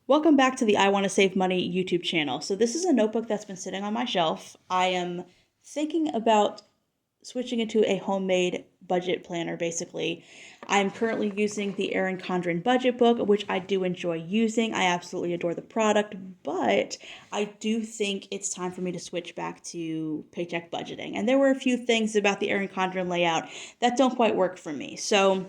Welcome back to the I Want to Save Money YouTube channel. So this is a notebook that's been sitting on my shelf. I am thinking about switching into a homemade budget planner, basically. I'm currently using the Erin Condren budget book, which I do enjoy using. I absolutely adore the product, but I do think it's time for me to switch back to paycheck budgeting. And there were a few things about the Erin Condren layout that don't quite work for me. So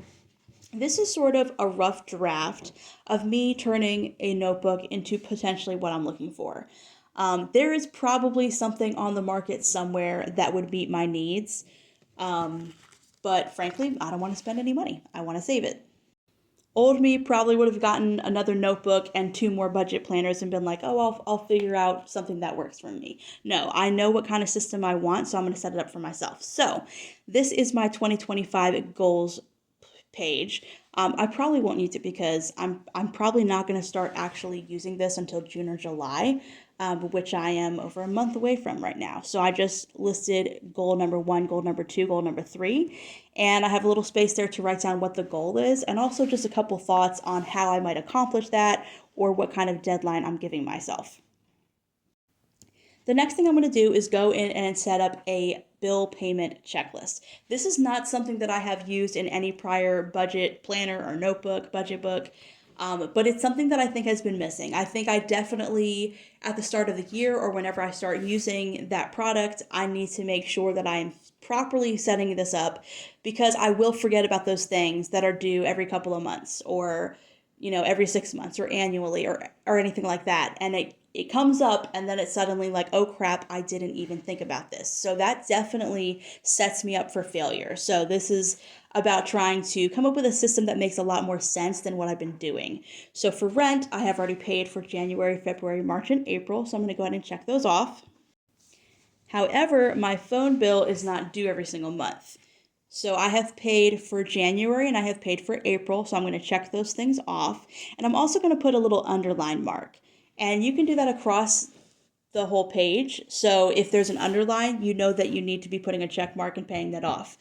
this is sort of a rough draft of me turning a notebook into potentially what I'm looking for. There is probably something on the market somewhere that would meet my needs, but frankly, I don't want to spend any money. I want to save it. Old me probably would have gotten another notebook and two more budget planners and been like, oh, I'll figure out something that works for me. No, I know what kind of system I want, so I'm going to set it up for myself. So this is my 2025 goals page. I probably won't use it because I'm probably not going to start actually using this until June or July, which I am over a month away from right now. So I just listed goal number 1, goal number 2, goal number 3, and I have a little space there to write down what the goal is and also just a couple thoughts on how I might accomplish that or what kind of deadline I'm giving myself. The next thing I'm going to do is go in and set up a bill payment checklist. This is not something that I have used in any prior budget planner or notebook, budget book, but it's something that I think has been missing. I think I definitely, at the start of the year or whenever I start using that product, I need to make sure that I am properly setting this up because I will forget about those things that are due every couple of months or every 6 months or annually or anything like that. And it comes up and then it's suddenly like, oh crap, I didn't even think about this. So that definitely sets me up for failure. So this is about trying to come up with a system that makes a lot more sense than what I've been doing. So for rent, I have already paid for January, February, March, and April. So I'm going to go ahead and check those off. However, my phone bill is not due every single month. So I have paid for January and I have paid for April, so I'm going to check those things off. And I'm also going to put a little underline mark. And you can do that across the whole page. So if there's an underline, you know that you need to be putting a check mark and paying that off.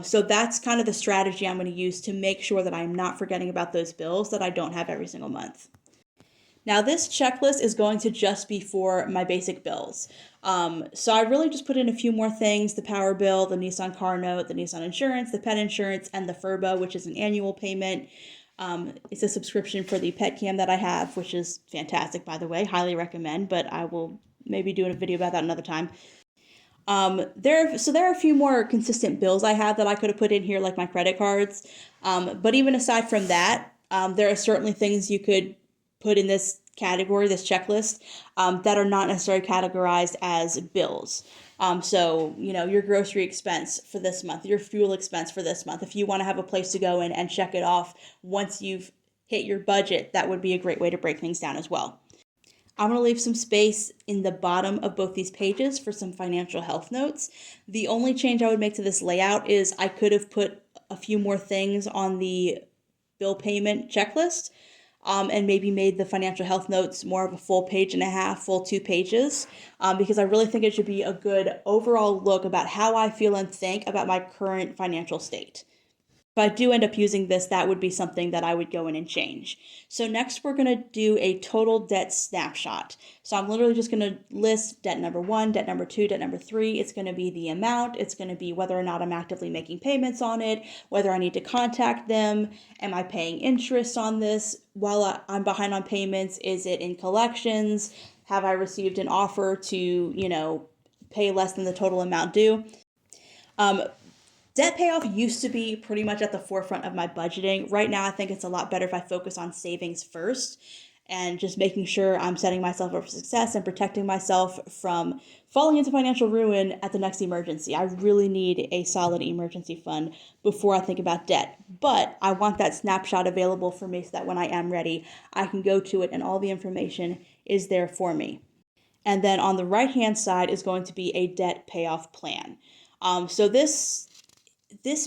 So that's kind of the strategy I'm going to use to make sure that I'm not forgetting about those bills that I don't have every single month. Now this checklist is going to just be for my basic bills. So I really just put in a few more things: the power bill, the Nissan car note, the Nissan insurance, the pet insurance, and the Furbo, which is an annual payment. It's a subscription for the pet cam that I have, which is fantastic, by the way. Highly recommend, but I will maybe do a video about that another time. There are a few more consistent bills I have that I could have put in here, like my credit cards. But even aside from that, there are certainly things you could put in this category, this checklist, that are not necessarily categorized as bills. So, your grocery expense for this month, your fuel expense for this month. If you want to have a place to go in and check it off once you've hit your budget, that would be a great way to break things down as well. I'm going to leave some space in the bottom of both these pages for some financial health notes. The only change I would make to this layout is I could have put a few more things on the bill payment checklist, and maybe made the financial health notes more of a full page and a half, full 2 pages, because I really think it should be a good overall look about how I feel and think about my current financial state. If I do end up using this, that would be something that I would go in and change. So next we're going to do a total debt snapshot. So I'm literally just going to list debt number 1, debt number 2, debt number 3. It's going to be the amount. It's going to be whether or not I'm actively making payments on it, whether I need to contact them. Am I paying interest on this while I'm behind on payments? Is it in collections? Have I received an offer to, pay less than the total amount due? Debt payoff used to be pretty much at the forefront of my budgeting. Right now, I think it's a lot better if I focus on savings first and just making sure I'm setting myself up for success and protecting myself from falling into financial ruin at the next emergency. I really need a solid emergency fund before I think about debt. But I want that snapshot available for me so that when I am ready, I can go to it and all the information is there for me. And then on the right-hand side is going to be a debt payoff plan. So this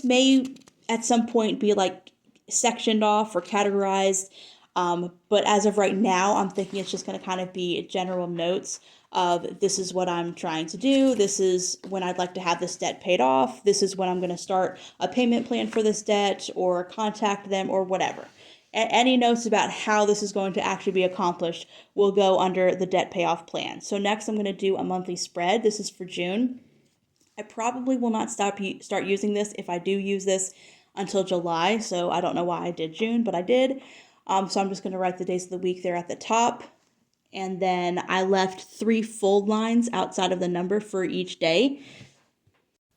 may at some point be like sectioned off or categorized, but as of right now, I'm thinking it's just going to kind of be general notes of this is what I'm trying to do. This is when I'd like to have this debt paid off. This is when I'm going to start a payment plan for this debt or contact them or whatever. Any notes about how this is going to actually be accomplished will go under the debt payoff plan. So next I'm going to do a monthly spread. This is for June. I probably will not start using this if I do use this until July. So I don't know why I did June, but I did. So I'm just going to write the days of the week there at the top. And then I left 3 full lines outside of the number for each day.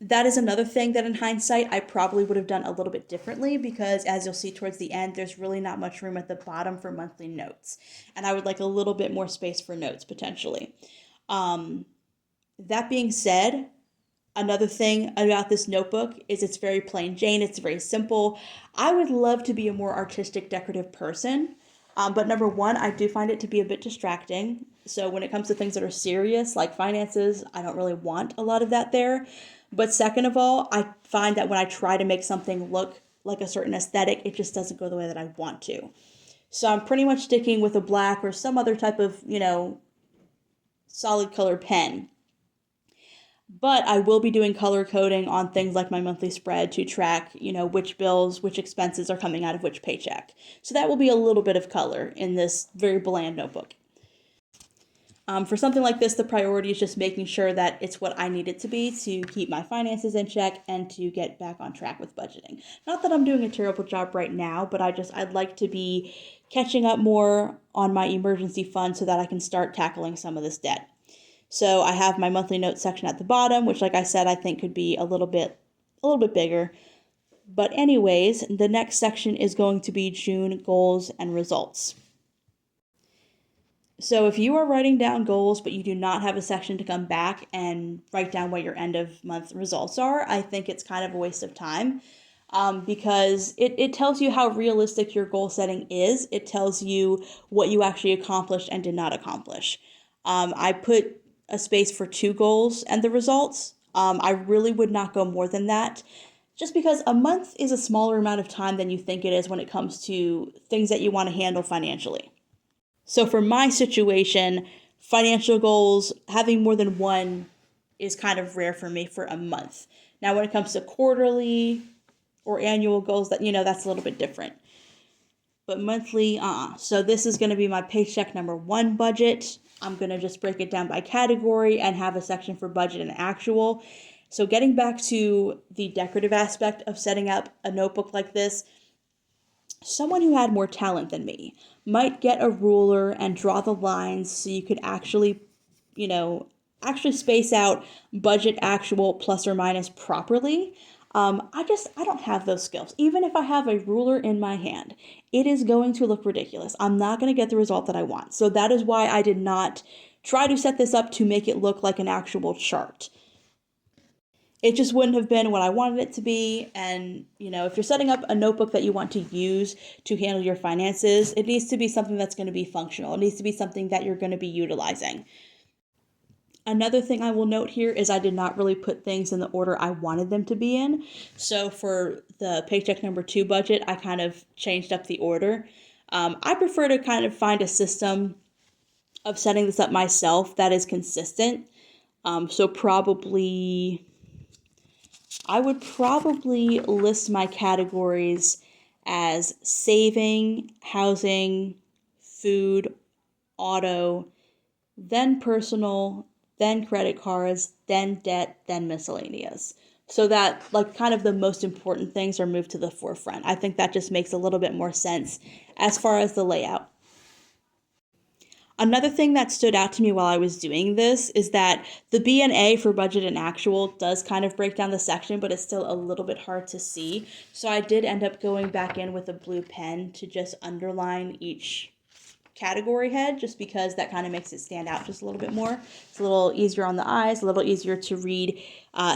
That is another thing that in hindsight I probably would have done a little bit differently, because as you'll see towards the end, there's really not much room at the bottom for monthly notes. And I would like a little bit more space for notes potentially. That being said, another thing about this notebook is it's very plain Jane. It's very simple. I would love to be a more artistic, decorative person. But number one, I do find it to be a bit distracting. So when it comes to things that are serious, like finances, I don't really want a lot of that there. But second of all, I find that when I try to make something look like a certain aesthetic, it just doesn't go the way that I want to. So I'm pretty much sticking with a black or some other type of, solid color pen. But I will be doing color coding on things like my monthly spread to track, which bills, which expenses are coming out of which paycheck. So that will be a little bit of color in this very bland notebook. For something like this, the priority is just making sure that it's what I need it to be to keep my finances in check and to get back on track with budgeting. Not that I'm doing a terrible job right now, but I'd like to be catching up more on my emergency fund so that I can start tackling some of this debt. So I have my monthly notes section at the bottom, which, like I said, I think could be a little bit bigger. But anyways, the next section is going to be June goals and results. So if you are writing down goals, but you do not have a section to come back and write down what your end of month results are, I think it's kind of a waste of time. Because it tells you how realistic your goal setting is. It tells you what you actually accomplished and did not accomplish. I put a space for 2 goals and the results. I really would not go more than that, just because a month is a smaller amount of time than you think it is when it comes to things that you want to handle financially. So for my situation, financial goals, having more than one is kind of rare for me for a month. Now, when it comes to quarterly or annual goals, that's a little bit different. But monthly, So this is going to be my paycheck number 1 budget. I'm going to just break it down by category and have a section for budget and actual. So getting back to the decorative aspect of setting up a notebook like this, someone who had more talent than me might get a ruler and draw the lines so you could actually space out budget, actual, plus or minus properly. I don't have those skills. Even if I have a ruler in my hand, it is going to look ridiculous. I'm not going to get the result that I want. So that is why I did not try to set this up to make it look like an actual chart. It just wouldn't have been what I wanted it to be. And, if you're setting up a notebook that you want to use to handle your finances, it needs to be something that's going to be functional. It needs to be something that you're going to be utilizing. Another thing I will note here is I did not really put things in the order I wanted them to be in. So for the paycheck number 2 budget, I kind of changed up the order. I prefer to kind of find a system of setting this up myself that is consistent. So I would probably list my categories as saving, housing, food, auto, then personal, then credit cards, then debt, then miscellaneous. So that kind of the most important things are moved to the forefront. I think that just makes a little bit more sense as far as the layout. Another thing that stood out to me while I was doing this is that the B&A for budget and actual does kind of break down the section, but it's still a little bit hard to see. So I did end up going back in with a blue pen to just underline each category head, just because that kind of makes it stand out just a little bit more. It's a little easier on the eyes, a little easier to read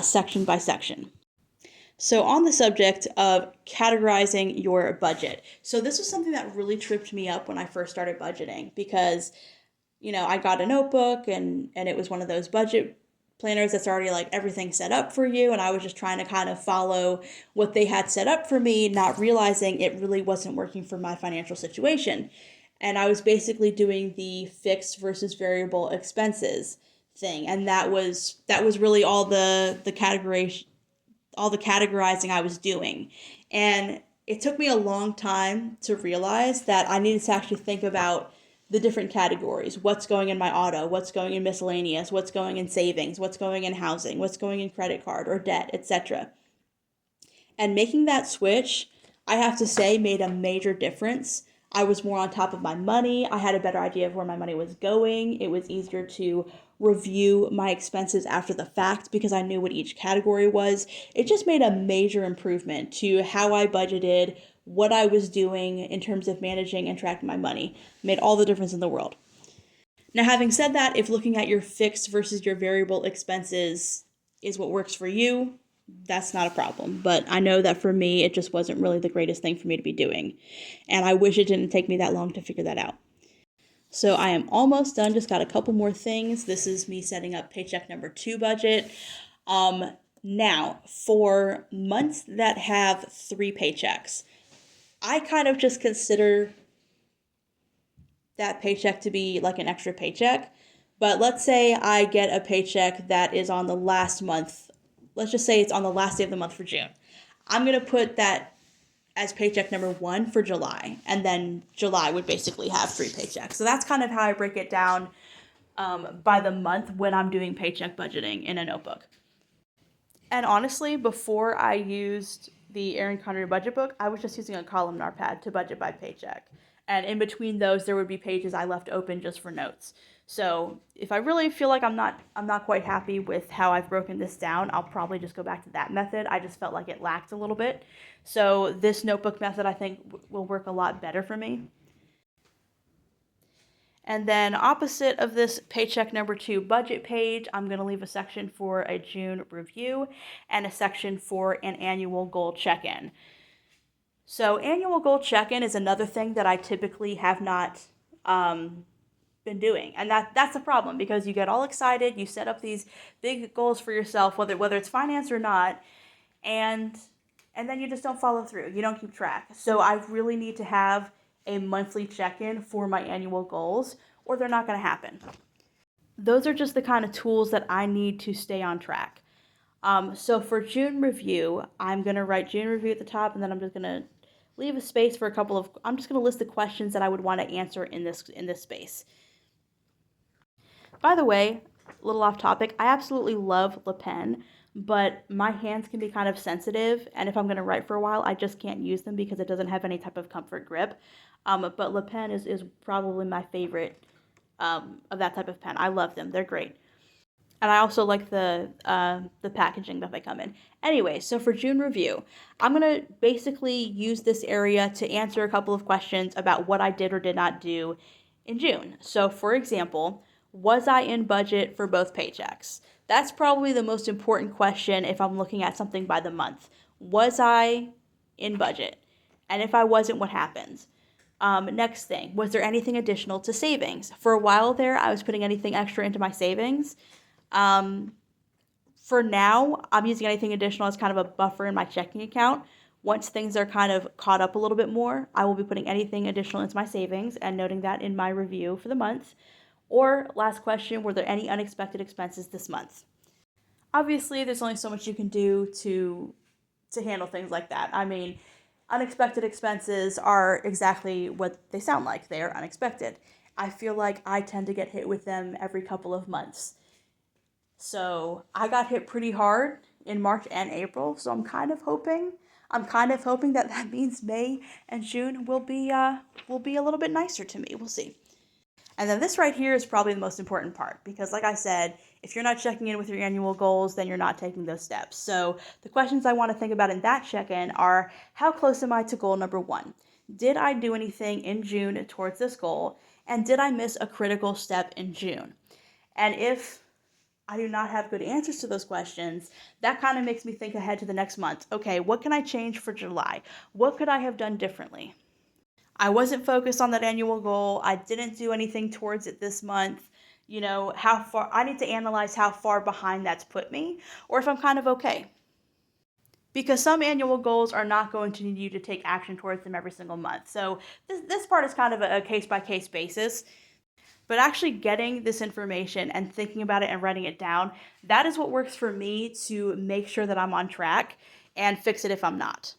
section by section. So on the subject of categorizing your budget. So this was something that really tripped me up when I first started budgeting, because I got a notebook and it was one of those budget planners that's already everything set up for you, and I was just trying to kind of follow what they had set up for me, not realizing it really wasn't working for my financial situation. And I was basically doing the fixed versus variable expenses thing, and that was really all the categorizing I was doing. And it took me a long time to realize that I needed to actually think about the different categories. What's going in my auto, what's going in miscellaneous, what's going in savings, what's going in housing, what's going in credit card or debt, etc. And making that switch, I have to say, made a major difference. I was more on top of my money. I had a better idea of where my money was going. It was easier to review my expenses after the fact because I knew what each category was. It just made a major improvement to how I budgeted, what I was doing in terms of managing and tracking my money. It made all the difference in the world. Now, having said that, if looking at your fixed versus your variable expenses is what works for you, that's not a problem. But I know that for me, it just wasn't really the greatest thing for me to be doing. And I wish it didn't take me that long to figure that out. So I am almost done, just got a couple more things. This is me setting up paycheck number 2 budget. Now, for months that have 3 paychecks, I kind of just consider that paycheck to be like an extra paycheck. But let's say I get a paycheck that is on the last month. Let's just say it's on the last day of the month for June. I'm going to put that as paycheck number 1 for July. And then July would basically have 3 paychecks. So that's kind of how I break it down by the month when I'm doing paycheck budgeting in a notebook. And honestly, before I used the Erin Condren budget book, I was just using a columnar pad to budget by paycheck. And in between those, there would be pages I left open just for notes. So if I really feel like I'm not quite happy with how I've broken this down, I'll probably just go back to that method. I just felt like it lacked a little bit. So this notebook method, I think, will work a lot better for me. And then opposite of this paycheck number 2 budget page, I'm going to leave a section for a June review and a section for an annual goal check-in. So annual goal check-in is another thing that I typically have not been doing. And that's a problem because you get all excited, you set up these big goals for yourself, whether it's finance or not, and then you just don't follow through. You don't keep track. So I really need to have a monthly check-in for my annual goals, or they're not going to happen. Those are just the kind of tools that I need to stay on track. So for June review, I'm going to write June review at the top, and then I'm just going to leave a space for I'm just going to list the questions that I would want to answer in this space. By the way, a little off topic, I absolutely love Le Pen, but my hands can be kind of sensitive, and if I'm going to write for a while, I just can't use them because it doesn't have any type of comfort grip. But Le Pen is probably my favorite of that type of pen. I love them. They're great. And I also like the packaging that they come in. Anyway, so for June review, I'm going to basically use this area to answer a couple of questions about what I did or did not do in June. So for example, was I in budget for both paychecks? That's probably the most important question if I'm looking at something by the month. Was I in budget? And if I wasn't, what happens? Next thing, was there anything additional to savings? For a while there, I was putting anything extra into my savings. For now, I'm using anything additional as kind of a buffer in my checking account. Once things are kind of caught up a little bit more, I will be putting anything additional into my savings and noting that in my review for the month. Or last question, were there any unexpected expenses this month? Obviously, there's only so much you can do to handle things like that. I mean, unexpected expenses are exactly what they sound like. They are unexpected. I feel like I tend to get hit with them every couple of months. So I got hit pretty hard in March and April. So I'm kind of hoping that means May and June will be a little bit nicer to me. We'll see. And then this right here is probably the most important part because, like I said, if you're not checking in with your annual goals, then you're not taking those steps. So the questions I want to think about in that check-in are, how close am I to goal number 1? Did I do anything in June towards this goal? And did I miss a critical step in June? And if I do not have good answers to those questions, that kind of makes me think ahead to the next month. Okay, what can I change for July? What could I have done differently? I wasn't focused on that annual goal. I didn't do anything towards it this month. How far, I need to analyze how far behind that's put me, or if I'm kind of okay. Because some annual goals are not going to need you to take action towards them every single month. So this part is kind of a case-by-case basis. But actually getting this information and thinking about it and writing it down, that is what works for me to make sure that I'm on track and fix it if I'm not.